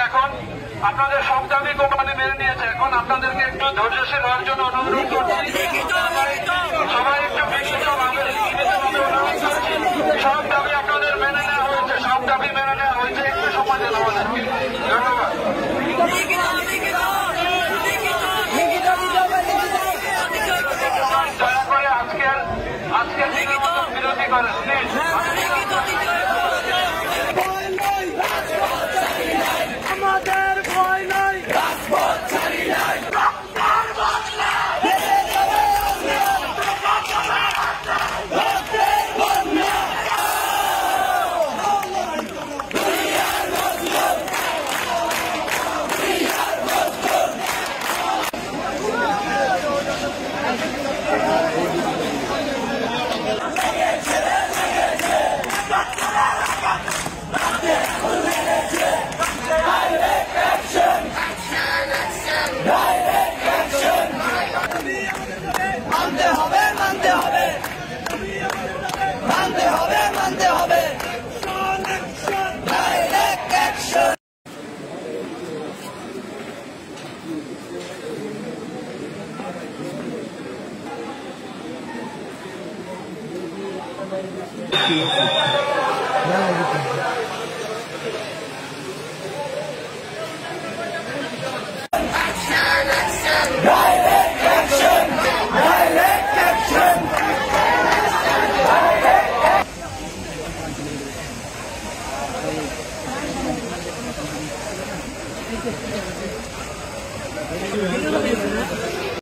এখন আপনাদের সব দাবি কোম্পানি মেনে নিয়েছে। এখন আপনাদেরকে একটু ধৈর্যশীল হওয়ার জন্য অনুরোধ করছি। সবাই একটু বিনীতভাবে অনুরোধ করছি। সব দাবি আপনাদের মেনে নেওয়া হয়েছে, সব দাবি মেনে নেওয়া হয়েছে। একটু সময় দেন আমাদেরকে। ধন্যবাদ। দয়া করে আজকের দিনের মতো বিরতি করেন প্লিজ। আমাদের ভয় নাই, রাজপথ ছাড়ি নাই। Yeah,